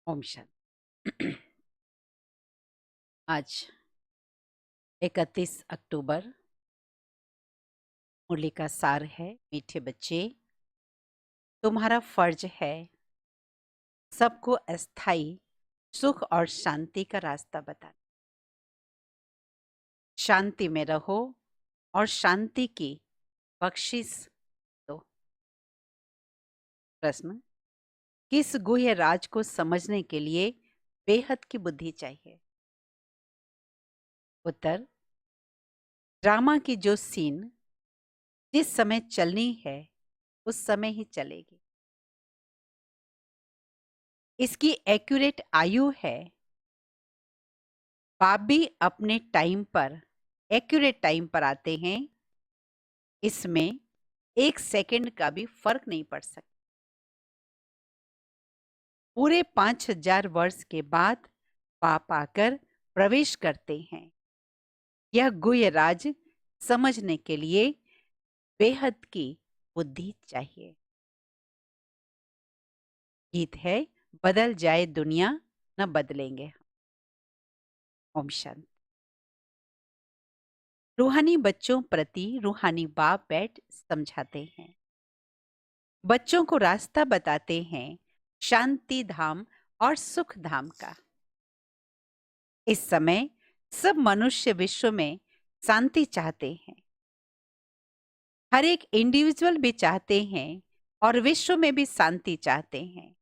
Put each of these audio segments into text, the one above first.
ओम शांति। आज 31 अक्टूबर। मुरली का सार है, मीठे बच्चे, तुम्हारा फर्ज है सबको अस्थाई सुख और शांति का रास्ता बताना। शांति में रहो और शांति की बख्शिश दो। प्रश्न: किस गुह्य राज को समझने के लिए बेहद की बुद्धि चाहिए? उत्तर: ड्रामा की जो सीन जिस समय चलनी है उस समय ही चलेगी। इसकी एक्यूरेट आयु है। बाप भी अपने टाइम पर, एक्यूरेट टाइम पर आते हैं। इसमें 1 सेकंड का भी फर्क नहीं पड़ सकता। पूरे 5000 वर्ष के बाद बाप आकर प्रवेश करते हैं। यह गुह्य राज समझने के लिए बेहद की बुद्धि चाहिए। गीत है, बदल जाए दुनिया न बदलेंगे हम। ओम शांति। रूहानी बच्चों प्रति रूहानी बाप बैठ समझाते हैं, बच्चों को रास्ता बताते हैं शांति धाम और सुख धाम का। इस समय सब मनुष्य विश्व में शांति चाहते हैं। हर एक इंडिविजुअल भी चाहते हैं और विश्व में भी शांति चाहते हैं।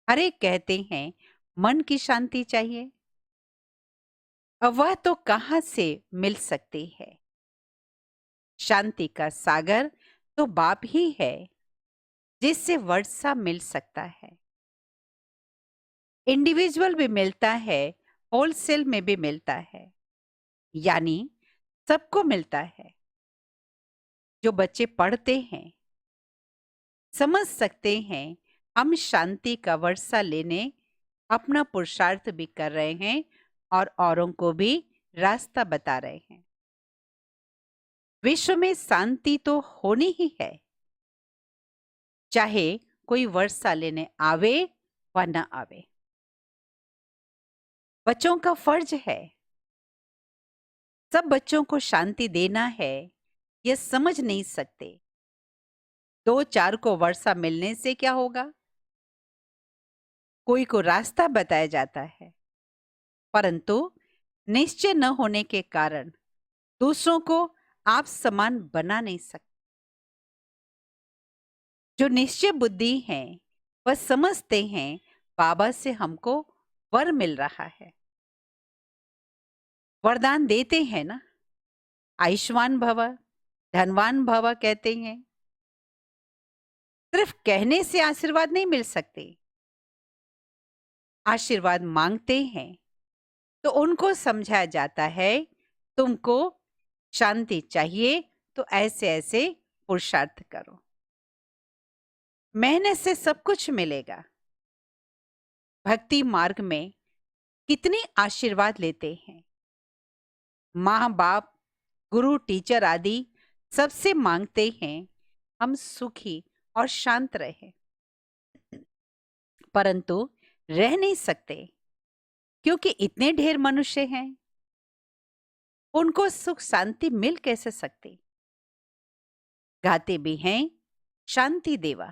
हर एक कहते हैं मन की शांति चाहिए। अब वह तो कहां से मिल सकती है? शांति का सागर तो बाप ही है जिससे वर्षा मिल सकता है। इंडिविजुअल भी मिलता है, होलसेल में भी मिलता है, यानी सबको मिलता है। जो बच्चे पढ़ते हैं समझ सकते हैं हम शांति का वर्षा लेने अपना पुरुषार्थ भी कर रहे हैं और औरों को भी रास्ता बता रहे हैं। विश्व में शांति तो होनी ही है, चाहे कोई वर्षा लेने आवे व न आवे। बच्चों का फर्ज है, सब बच्चों को शांति देना है। यह समझ नहीं सकते 2-4 को वर्षा मिलने से क्या होगा। कोई को रास्ता बताया जाता है, परंतु निश्चय न होने के कारण दूसरों को आप समान बना नहीं सकते। जो निश्चय बुद्धि है वह समझते हैं बाबा से हमको वर मिल रहा है। वरदान देते हैं ना, आयुष्मान भव, धनवान भव कहते हैं। सिर्फ कहने से आशीर्वाद नहीं मिल सकते। आशीर्वाद मांगते हैं तो उनको समझाया जाता है तुमको शांति चाहिए तो ऐसे ऐसे पुरुषार्थ करो, मेहनत से सब कुछ मिलेगा। भक्ति मार्ग में कितनी आशीर्वाद लेते हैं। माँ बाप, गुरु, टीचर आदि सबसे मांगते हैं हम सुखी और शांत रहें, परंतु रह नहीं सकते क्योंकि इतने ढेर मनुष्य हैं। उनको सुख शांति मिल कैसे सकती। गाते भी हैं शांति देवा।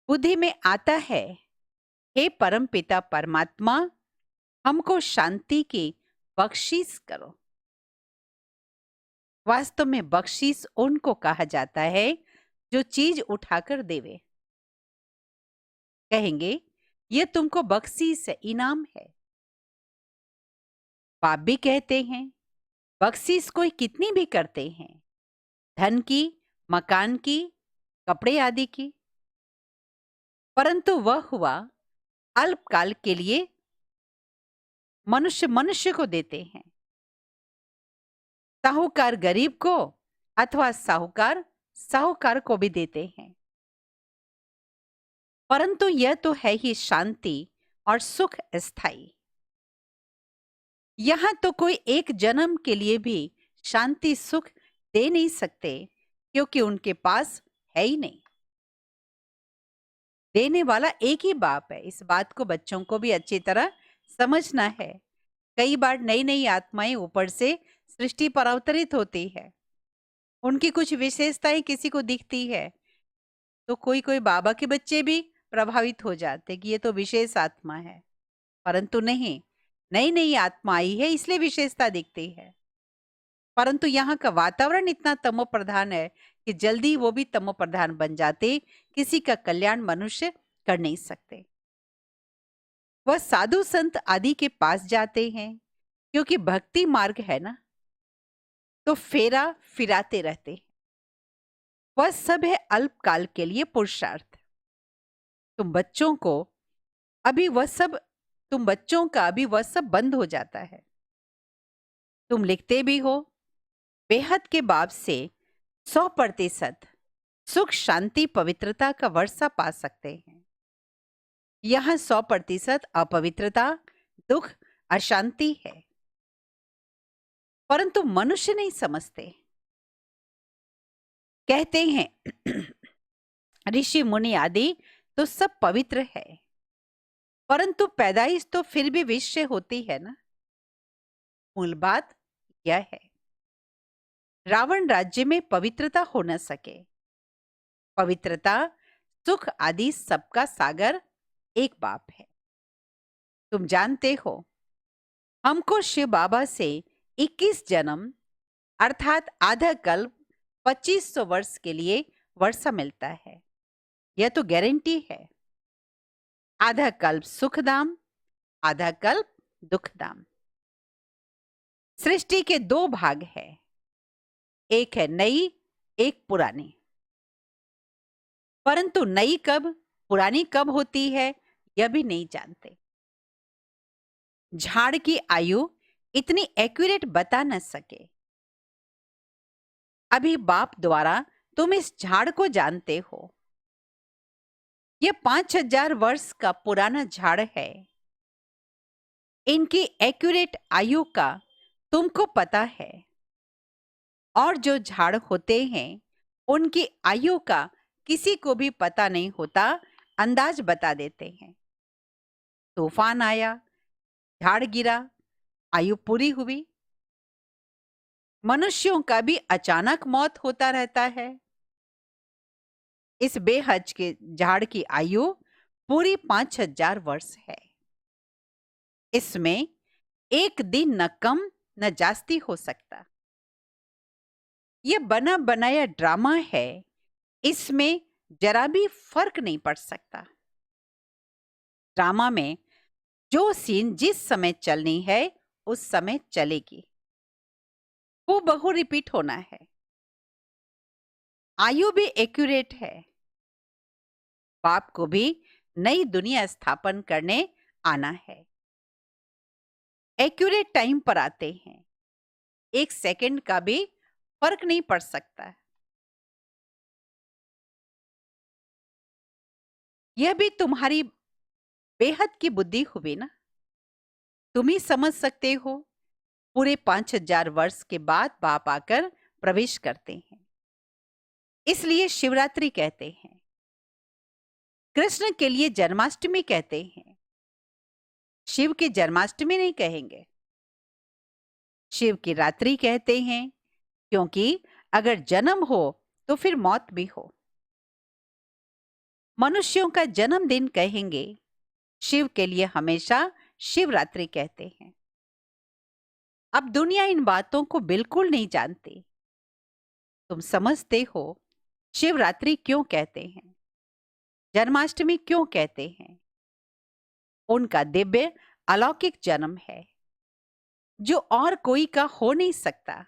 बुद्धि में आता है, हे परम पिता परमात्मा, हमको शांति की बख्शीश करो। वास्तव में बख्शीश उनको कहा जाता है जो चीज उठाकर देवे। कहेंगे ये तुमको बख्शीश है, इनाम है। बाप भी कहते हैं बख्शीश कोई कितनी भी करते हैं, धन की, मकान की, कपड़े आदि की, परंतु वह हुआ अल्पकाल के लिए। मनुष्य मनुष्य को देते हैं, साहूकार गरीब को अथवा साहूकार साहूकार को भी देते हैं, परंतु यह तो है ही शांति और सुख स्थायी। यहां तो कोई एक जन्म के लिए भी शांति सुख दे नहीं सकते क्योंकि उनके पास है ही नहीं। देने वाला एक ही बाप है। इस बात को बच्चों को भी अच्छी तरह समझना है। कई बार नई नई आत्माएं ऊपर से सृष्टि पर अवतरित होती है। उनकी कुछ विशेषताएं किसी को दिखती है, तो कोई कोई बाबा के बच्चे भी प्रभावित हो जाते कि ये तो विशेष आत्मा है। परंतु नहीं, नई नई आत्मा आई है इसलिए विशेषता दिखती है। परंतु यहाँ का वातावरण इतना तमो प्रधान है कि जल्दी वो भी तमो प्रधान बन जाते, किसी का कल्याण मनुष्य कर नहीं सकते। वह साधु संत आदि के पास जाते हैं, क्योंकि भक्ति मार्ग है ना, तो फेरा फिराते रहते हैं। वह सब है अल्पकाल के लिए पुरुषार्थ। तुम बच्चों को अभी वह सब तुम बच्चों का अभी वह सब बंद हो जाता है। तुम लिखते भी हो, बेहद के बाप से 100% सुख शांति पवित्रता का वर्षा पा सकते हैं। यह 100% अपवित्रता, दुख, अशांति है। परंतु मनुष्य नहीं समझते। कहते हैं ऋषि मुनि आदि तो सब पवित्र है, परंतु पैदाइश तो फिर भी विषय होती है ना। मूल बात यह है, रावण राज्य में पवित्रता हो न सके। पवित्रता, सुख आदि सबका सागर एक बाप है। तुम जानते हो, हमको शिव बाबा से 21 जन्म अर्थात आधा कल्प 2500 वर्ष के लिए वर्षा मिलता है। यह तो गारंटी है। आधा कल्प सुखधाम, आधा कल्प दुखधाम। सृष्टि के दो भाग है, एक है नई, एक पुरानी। परंतु नई कब, पुरानी कब होती है, यह भी नहीं जानते। झाड़ की आयु इतनी एक्यूरेट बता न सके। अभी बाप द्वारा तुम इस झाड़ को जानते हो। यह 5000 वर्ष का पुराना झाड़ है। इनकी एक्यूरेट आयु का तुमको पता है, और जो झाड़ होते हैं उनकी आयु का किसी को भी पता नहीं होता, अंदाज बता देते हैं। तूफान आया, झाड़ गिरा, आयु पूरी हुई। मनुष्यों का भी अचानक मौत होता रहता है। इस बेहज के झाड़ की आयु पूरी 5000 वर्ष है। इसमें एक दिन न कम न जास्ती हो सकता। यह बना बनाया ड्रामा है, इसमें जरा भी फर्क नहीं पड़ सकता। ड्रामा में जो सीन जिस समय चलनी है उस समय चलेगी, वो बहु रिपीट होना है। आयु भी एक्यूरेट है। बाप को भी नई दुनिया स्थापन करने आना है। एक्यूरेट टाइम पर आते हैं, एक सेकंड का भी फर्क नहीं पड़ सकता। यह भी तुम्हारी बेहद की बुद्धि हुई ना। तुम ही समझ सकते हो, पूरे 5000 वर्ष के बाद बाप आकर प्रवेश करते हैं। इसलिए शिवरात्रि कहते हैं। कृष्ण के लिए जन्माष्टमी कहते हैं। शिव की जन्माष्टमी नहीं कहेंगे। शिव की रात्रि कहते हैं, क्योंकि अगर जन्म हो तो फिर मौत भी हो। मनुष्यों का जन्मदिन कहेंगे, शिव के लिए हमेशा शिवरात्रि कहते हैं। अब दुनिया इन बातों को बिल्कुल नहीं जानती। तुम समझते हो शिवरात्रि क्यों कहते हैं, जन्माष्टमी क्यों कहते हैं। उनका दिव्य अलौकिक जन्म है, जो और कोई का हो नहीं सकता।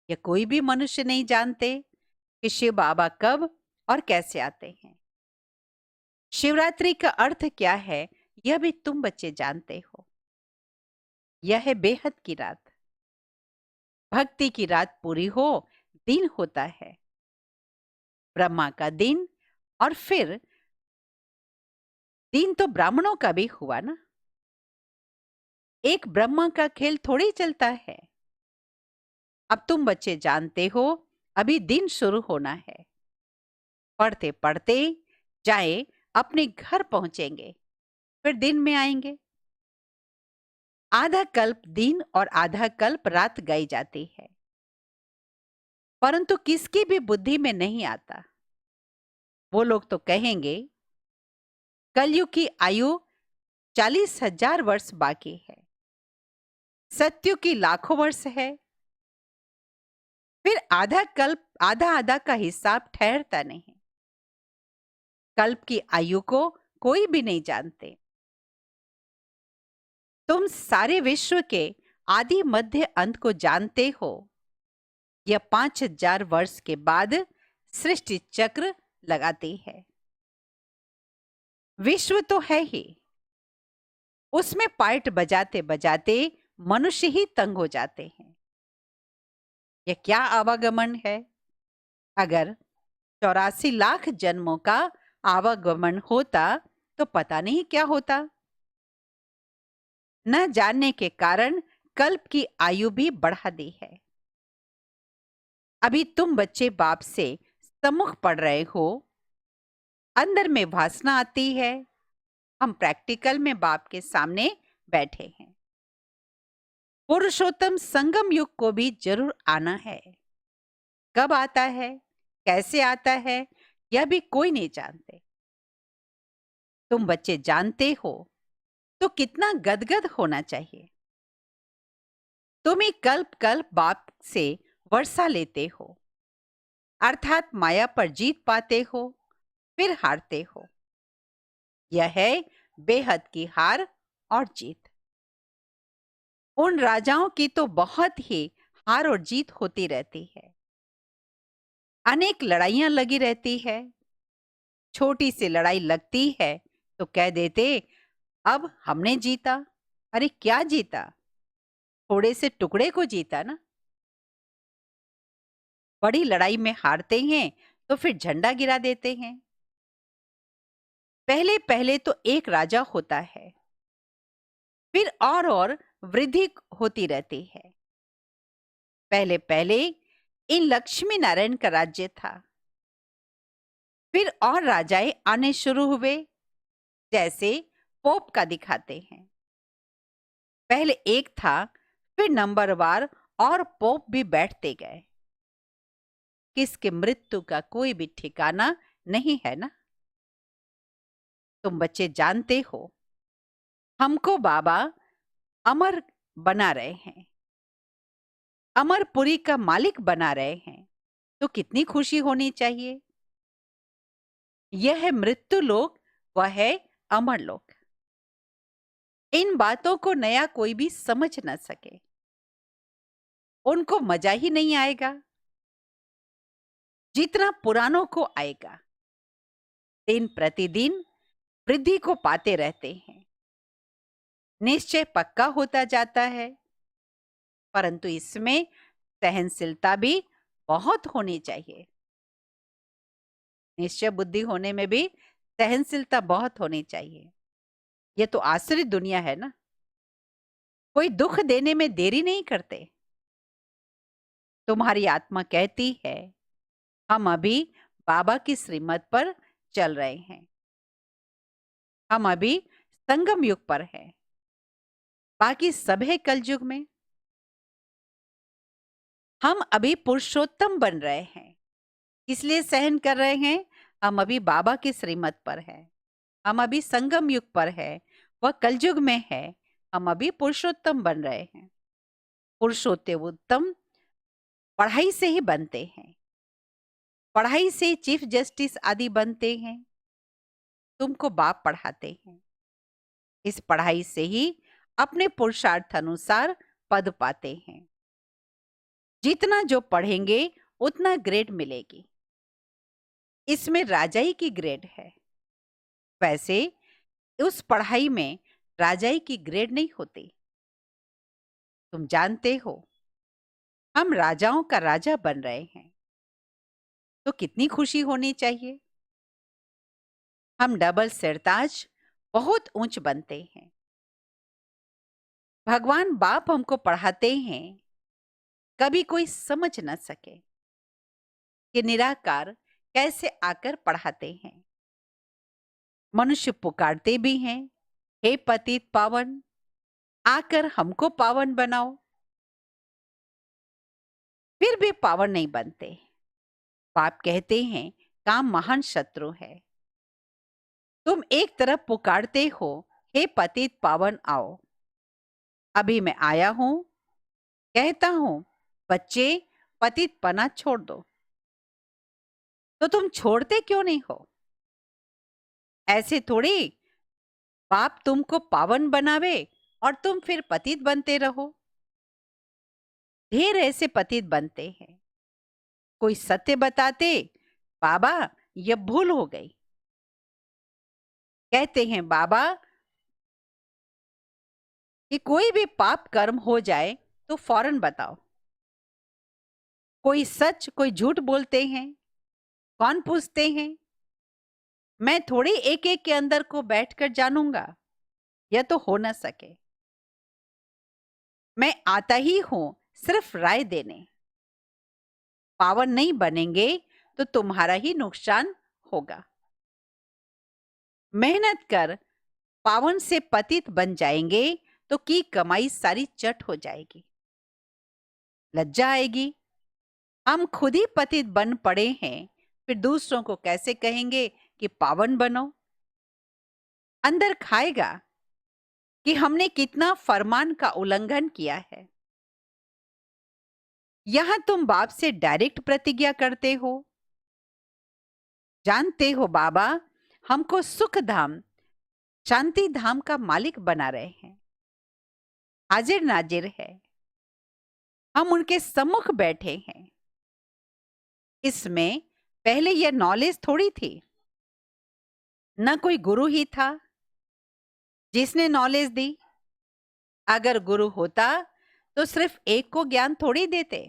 यह कोई भी मनुष्य नहीं जानते कि शिव बाबा कब और कैसे आते हैं। शिवरात्रि का अर्थ क्या है, यह भी तुम बच्चे जानते हो। यह है बेहद की रात। भक्ति की रात पूरी हो, दिन होता है। ब्रह्मा का दिन, और फिर दिन तो ब्राह्मणों का भी हुआ ना। एक ब्रह्मा का खेल थोड़ी चलता है। अब तुम बच्चे जानते हो, अभी दिन शुरू होना है। पढ़ते पढ़ते जाए अपने घर पहुंचेंगे, फिर दिन में आएंगे। आधा कल्प दिन और आधा कल्प रात गाई जाती है, परंतु किसकी भी बुद्धि में नहीं आता। वो लोग तो कहेंगे कलयुग की आयु 40,000 वर्ष बाकी है, सत्युग की लाखों वर्ष है। फिर आधा कल्प आधा आधा का हिसाब ठहरता नहीं। कल्प की आयु को कोई भी नहीं जानते। तुम सारे विश्व के आदि मध्य अंत को जानते हो। यह 5,000 वर्ष के बाद सृष्टि चक्र लगाती है। विश्व तो है ही, उसमें पार्ट बजाते बजाते मनुष्य ही तंग हो जाते हैं। यह क्या आवागमन है? अगर 84 लाख जन्मों का आवागमन होता तो पता नहीं क्या होता। न जानने के कारण कल्प की आयु भी बढ़ा दी है। अभी तुम बच्चे बाप से सम्मुख पढ़ रहे हो, अंदर में वासना आती है। हम प्रैक्टिकल में बाप के सामने बैठे हैं। पुरुषोत्तम संगम युग को भी जरूर आना है। कब आता है, कैसे आता है, यह भी कोई नहीं जानते। तुम बच्चे जानते हो तो कितना गदगद होना चाहिए। तुम ही कल्प कल्प बाप से वर्षा लेते हो, अर्थात माया पर जीत पाते हो, फिर हारते हो। यह है बेहद की हार और जीत। उन राजाओं की तो बहुत ही हार और जीत होती रहती है। अनेक लड़ाइयां लगी रहती है। छोटी सी लड़ाई लगती है तो कह देते अब हमने जीता। अरे क्या जीता? थोड़े से टुकड़े को जीता ना। बड़ी लड़ाई में हारते हैं तो फिर झंडा गिरा देते हैं। पहले पहले तो एक राजा होता है, फिर और वृद्धि होती रहती है। पहले पहले इन लक्ष्मी नारायण का राज्य था, फिर और राजाएं आने शुरू हुए, जैसे पोप का दिखाते हैं। पहले एक था, फिर नंबरवार और पोप भी बैठते गए। किसके मृत्यु का कोई भी ठिकाना नहीं है ना। तुम बच्चे जानते हो हमको बाबा अमर बना रहे हैं, अमरपुरी का मालिक बना रहे हैं, तो कितनी खुशी होनी चाहिए। यह है मृत्यु लोक, वह है अमर लोक। इन बातों को नया कोई भी समझ न सके, उनको मजा ही नहीं आएगा जितना पुरानों को आएगा। दिन प्रतिदिन वृद्धि को पाते रहते हैं, निश्चय पक्का होता जाता है, परंतु इसमें सहनशीलता भी बहुत होनी चाहिए। निश्चय बुद्धि होने में भी सहनशीलता बहुत होनी चाहिए। यह तो आसुरी दुनिया है ना, कोई दुख देने में देरी नहीं करते। तुम्हारी आत्मा कहती है हम अभी बाबा की श्रीमत पर चल रहे हैं, हम अभी संगम युग पर हैं, बाकी सब है कलयुग में। हम अभी पुरुषोत्तम बन रहे हैं, इसलिए सहन कर रहे हैं। हम अभी बाबा की श्रीमत पर है, हम अभी संगम युग पर है, वह कलयुग में है। हम अभी पुरुषोत्तम बन रहे हैं। पुरुषोत्तम पढ़ाई से ही बनते हैं, पढ़ाई से चीफ जस्टिस आदि बनते हैं। तुमको बाप पढ़ाते हैं, इस पढ़ाई से ही अपने पुरुषार्थ अनुसार पद पाते हैं। जितना जो पढ़ेंगे उतना ग्रेड मिलेगी। इसमें राजाई की ग्रेड है, वैसे उस पढ़ाई में राजाई की ग्रेड नहीं होती। तुम जानते हो हम राजाओं का राजा बन रहे हैं, तो कितनी खुशी होनी चाहिए। हम डबल सिरताज बहुत ऊंच बनते हैं। भगवान बाप हमको पढ़ाते हैं, कभी कोई समझ न सके कि निराकार कैसे आकर पढ़ाते हैं। मनुष्य पुकारते भी हैं, हे पतित पावन, आकर हमको पावन बनाओ, फिर भी पावन नहीं बनते। पाप कहते हैं काम महान शत्रु है। तुम एक तरफ पुकारते हो, हे पतित पावन आओ, अभी मैं आया हूं, कहता हूं बच्चे पतित पना छोड़ दो, तो तुम छोड़ते क्यों नहीं हो? ऐसे थोड़ी पाप तुमको पावन बनावे और तुम फिर पतित बनते रहो। ढेर ऐसे पतित बनते हैं। कोई सत्य बताते, बाबा यह भूल हो गई। कहते हैं बाबा कि कोई भी पाप कर्म हो जाए तो फौरन बताओ। कोई सच कोई झूठ बोलते हैं, कौन पूछते हैं? मैं थोड़ी एक एक के अंदर को बैठकर जानूंगा, यह तो हो ना सके। मैं आता ही हूं सिर्फ राय देने। पावन नहीं बनेंगे तो तुम्हारा ही नुकसान होगा। मेहनत कर पावन से पतित बन जाएंगे तो की कमाई सारी चट हो जाएगी। लज्जा आएगी। हम खुद ही पतित बन पड़े हैं, फिर दूसरों को कैसे कहेंगे कि पावन बनो? अंदर खाएगा कि हमने कितना फरमान का उल्लंघन किया है। यहां तुम बाप से डायरेक्ट प्रतिज्ञा करते हो। जानते हो बाबा हमको सुख धाम शांति धाम का मालिक बना रहे हैं। हाजिर नाजिर है, हम उनके सम्मुख बैठे हैं। इसमें पहले यह नॉलेज थोड़ी थी, न कोई गुरु ही था जिसने नॉलेज दी। अगर गुरु होता तो सिर्फ एक को ज्ञान थोड़ी देते।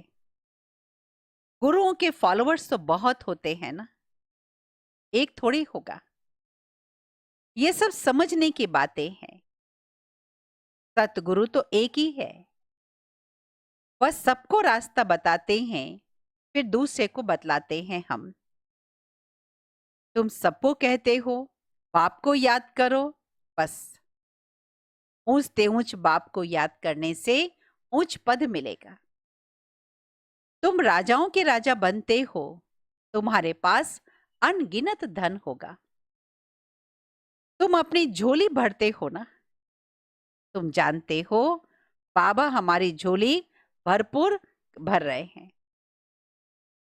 गुरुओं के फॉलोअर्स तो बहुत होते हैं ना, एक थोड़ी होगा। ये सब समझने की बातें हैं। सतगुरु तो एक ही है। वह सबको रास्ता बताते हैं, फिर दूसरे को बतलाते हैं हम। तुम सबको कहते हो बाप को याद करो, बस ऊंचते ऊंच बाप को याद करने से उच्च पद मिलेगा। तुम राजाओं के राजा बनते हो, तुम्हारे पास अनगिनत धन होगा। तुम अपनी झोली भरते हो ना, तुम जानते हो बाबा हमारी झोली भरपूर भर रहे हैं।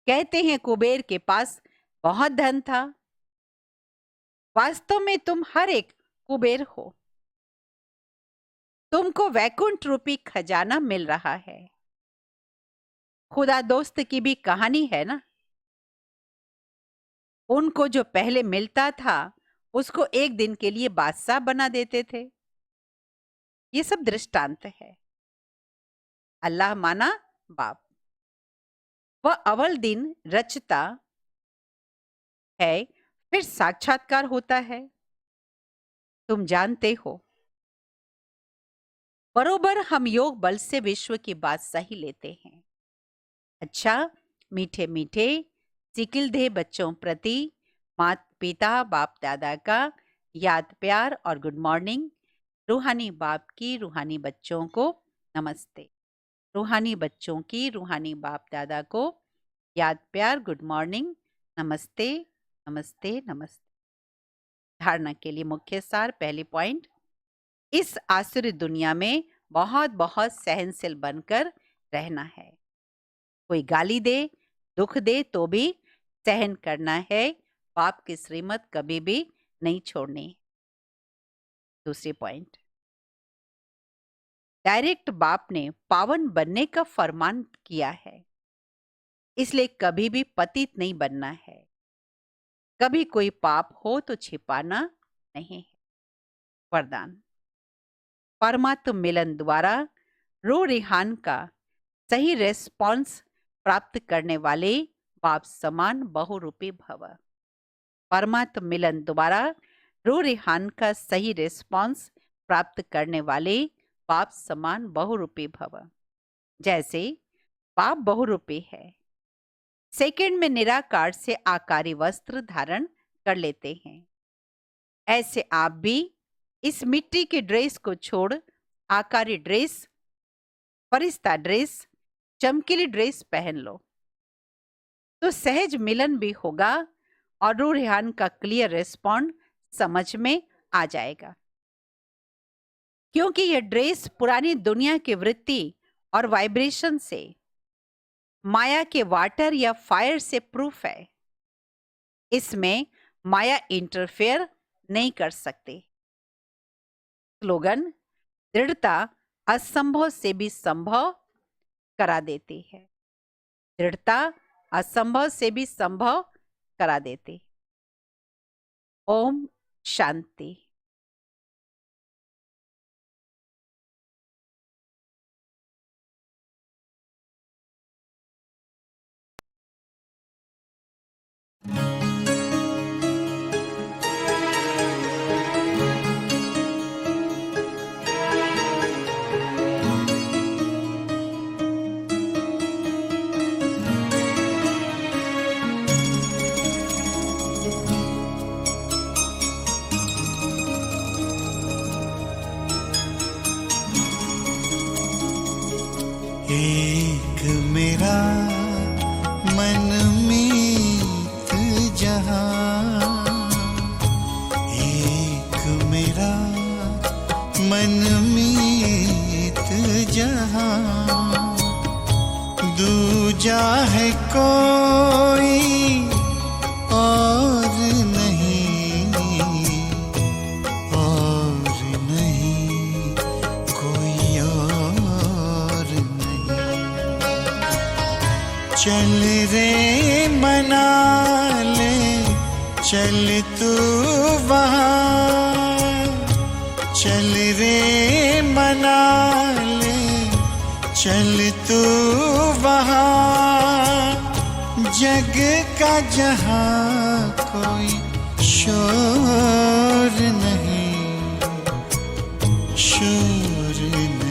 कहते हैं कुबेर के पास बहुत धन था। वास्तव में तुम हर एक कुबेर हो। तुमको वैकुंठ रूपी खजाना मिल रहा है। खुदा दोस्त की भी कहानी है ना। उनको जो पहले मिलता था उसको एक दिन के लिए बादशाह बना देते थे। ये सब दृष्टांत है। अल्लाह माना बाप, वह अव्वल दिन रचता है, फिर साक्षात्कार होता है। तुम जानते हो बरोबर हम योग बल से विश्व की बात सही लेते हैं। अच्छा, मीठे मीठे सिकिलधे बच्चों प्रति माता पिता बाप दादा का याद प्यार और गुड मॉर्निंग। रूहानी बाप की रूहानी बच्चों को नमस्ते। रूहानी बच्चों की रूहानी बाप दादा को याद प्यार गुड मॉर्निंग, नमस्ते नमस्ते नमस्ते। धारणा के लिए मुख्य सार। पहली पॉइंट, इस आसुरी दुनिया में बहुत बहुत सहनशील बनकर रहना है। कोई गाली दे दुख दे तो भी सहन करना है। बाप की श्रीमत कभी भी नहीं छोड़नी। दूसरी पॉइंट, डायरेक्ट बाप ने पावन बनने का फरमान किया है, इसलिए कभी भी पतित नहीं बनना है। कभी कोई पाप हो तो छिपाना नहीं है। वरदान, परमात्म मिलन द्वारा रो रिहान का सही रेस्पॉन्स प्राप्त करने वाले बाप समान बहुरूपी भव। परमात्म मिलन द्वारा रो रिहान का सही रेस्पॉन्स प्राप्त करने वाले बाप समान बहुरूपी भव। जैसे बाप बहुरूपी है, सेकंड में निराकार से आकारी वस्त्र धारण कर लेते हैं। ऐसे आप भी इस मिट्टी के ड्रेस को छोड़ आकारी ड्रेस, फरिश्ता ड्रेस, चमकीली ड्रेस पहन लो, तो सहज मिलन भी होगा और रूह रेहान का क्लियर रिस्पॉन्ड समझ में आ जाएगा। क्योंकि यह ड्रेस पुरानी दुनिया की वृत्ति और वाइब्रेशन से, माया के वाटर या फायर से प्रूफ है। इसमें माया इंटरफेयर नहीं कर सकते। स्लोगन दृढ़ता असंभव से भी संभव करा देती है। दृढ़ता असंभव से भी संभव करा देती। ओम शांति। एक मेरा मनमीत जहां, एक मेरा मनमीत जहां, दूजा है कोई और नहीं, और नहीं कोई और नहीं। चल रे मना ले चल तू वहाँ, चल रे मना ले चल तू वहाँ, जग का जहाँ कोई शोर नहीं, शोर नहीं।